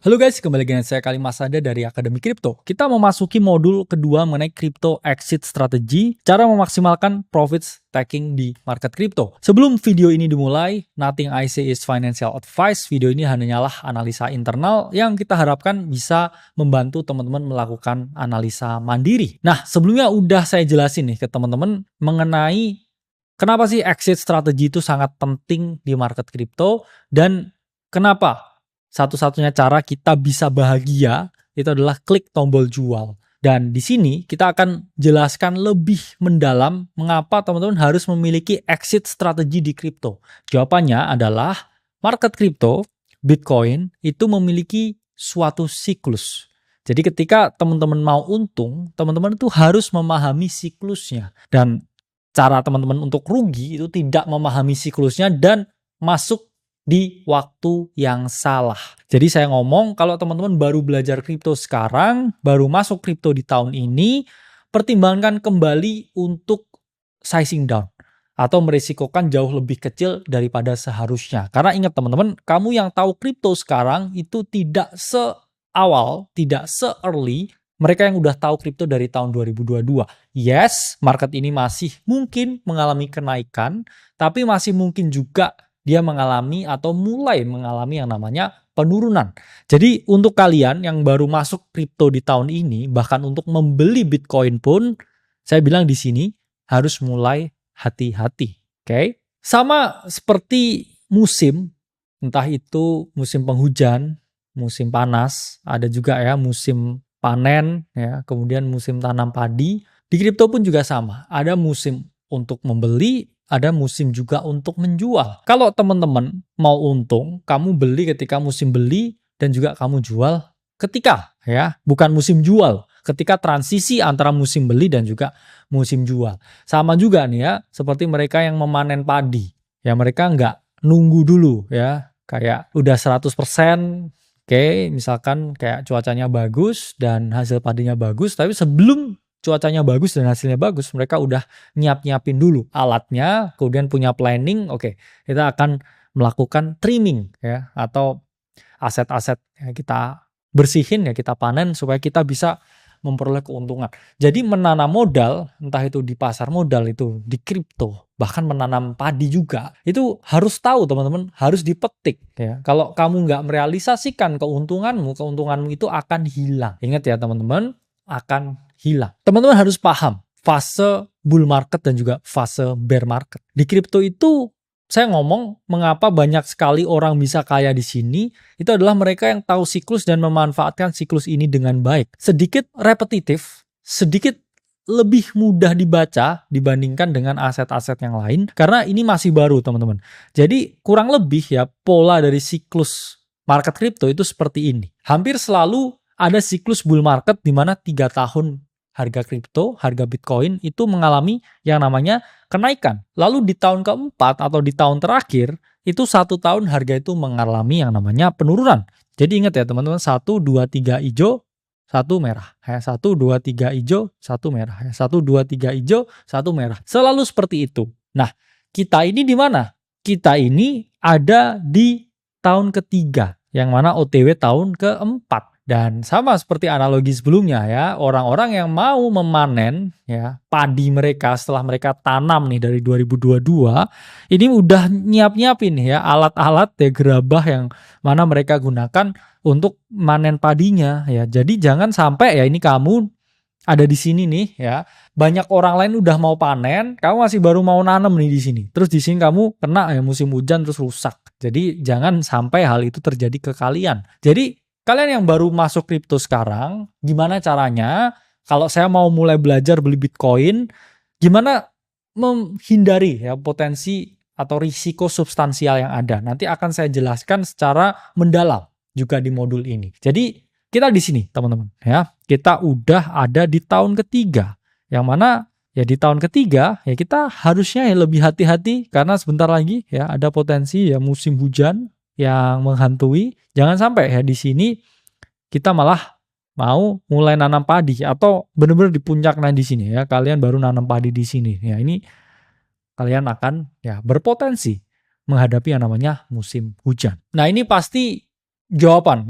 Halo guys, kembali dengan saya Kali Masada dari Akademi Kripto. Kita memasuki modul kedua mengenai Crypto Exit Strategy, cara memaksimalkan profits taking di market kripto. Sebelum video ini dimulai, nothing I say is financial advice. Video ini hanyalah analisa internal yang kita harapkan bisa membantu teman-teman melakukan analisa mandiri. Nah, sebelumnya udah saya jelasin nih ke teman-teman mengenai kenapa sih exit strategy itu sangat penting di market kripto dan kenapa satu-satunya cara kita bisa bahagia itu adalah klik tombol jual. Dan di sini kita akan jelaskan lebih mendalam mengapa teman-teman harus memiliki exit strategi di kripto. Jawabannya adalah market kripto, Bitcoin itu memiliki suatu siklus. Jadi ketika teman-teman mau untung, teman-teman itu harus memahami siklusnya. Dan cara teman-teman untuk rugi itu tidak memahami siklusnya dan masuk di waktu yang salah. Jadi saya ngomong kalau teman-teman baru belajar kripto sekarang, baru masuk kripto di tahun ini, pertimbangkan kembali untuk sizing down atau merisikokan jauh lebih kecil daripada seharusnya. Karena ingat teman-teman, kamu yang tahu kripto sekarang itu tidak seawal, tidak se-early mereka yang udah tahu kripto dari tahun 2022. Yes, market ini masih mungkin mengalami kenaikan, tapi masih mungkin juga dia mengalami atau mulai mengalami yang namanya penurunan. Jadi untuk kalian yang baru masuk kripto di tahun ini, bahkan untuk membeli Bitcoin pun, saya bilang di sini harus mulai hati-hati. Oke? Sama seperti musim, entah itu musim penghujan, musim panas, ada juga ya musim panen, ya, kemudian musim tanam padi. Di kripto pun juga sama, ada musim untuk membeli, ada musim juga untuk menjual. Kalau teman-teman mau untung, kamu beli ketika musim beli dan juga kamu jual ketika bukan musim jual, ketika transisi antara musim beli dan juga musim jual. Sama juga nih ya, seperti mereka yang memanen padi. Ya mereka nggak nunggu dulu ya, kayak udah 100%, misalkan kayak cuacanya bagus dan hasil padinya bagus, tapi sebelum cuacanya bagus dan hasilnya bagus, mereka udah nyiapin dulu alatnya, kemudian punya planning, kita akan melakukan trimming ya, atau aset-aset yang kita bersihin ya, kita panen supaya kita bisa memperoleh keuntungan. Jadi menanam modal, entah itu di pasar modal, itu di kripto, bahkan menanam padi juga, itu harus tahu teman-teman, harus dipetik ya. Kalau kamu nggak merealisasikan keuntunganmu itu akan hilang. Ingat ya teman-teman, akan hilang. Teman-teman harus paham fase bull market dan juga fase bear market. Di kripto itu saya ngomong mengapa banyak sekali orang bisa kaya di sini, itu adalah mereka yang tahu siklus dan memanfaatkan siklus ini dengan baik. Sedikit repetitif, sedikit lebih mudah dibaca dibandingkan dengan aset-aset yang lain karena ini masih baru teman-teman. Jadi kurang lebih ya pola dari siklus market kripto itu seperti ini. Hampir selalu ada siklus bull market di mana 3 tahun harga kripto, harga Bitcoin itu mengalami yang namanya kenaikan. Lalu di tahun keempat atau di tahun terakhir, itu 1 tahun harga itu mengalami yang namanya penurunan. Jadi ingat ya teman-teman, 1, 2, 3 hijau, 1 merah. 1, 2, 3 hijau, 1 merah. 1, 2, 3 hijau, 1 merah. Selalu seperti itu. Nah, kita ini di mana? Kita ini ada di tahun ketiga, yang mana OTW tahun keempat. Dan sama seperti analogi sebelumnya ya, orang-orang yang mau memanen ya padi mereka setelah mereka tanam nih dari 2022, ini udah nyiapin ya alat-alat ya gerabah yang mana mereka gunakan untuk manen padinya ya. Jadi jangan sampai ya ini kamu ada di sini nih ya, banyak orang lain udah mau panen, kamu masih baru mau nanam nih di sini. Terus di sini kamu kena ya musim hujan terus rusak. Jadi jangan sampai hal itu terjadi ke kalian. Jadi kalian yang baru masuk kripto sekarang, gimana caranya? Kalau saya mau mulai belajar beli Bitcoin, gimana menghindari ya potensi atau risiko substansial yang ada? Nanti akan saya jelaskan secara mendalam juga di modul ini. Jadi kita di sini teman-teman ya, kita udah ada di tahun ketiga, yang mana ya di tahun ketiga ya kita harusnya ya lebih hati-hati karena sebentar lagi ya ada potensi ya musim hujan yang menghantui. Jangan sampai ya di sini kita malah mau mulai nanam padi atau benar-benar di puncaknya di sini ya, kalian baru nanam padi di sini. Ya ini kalian akan ya berpotensi menghadapi yang namanya musim hujan. Nah, ini pasti jawaban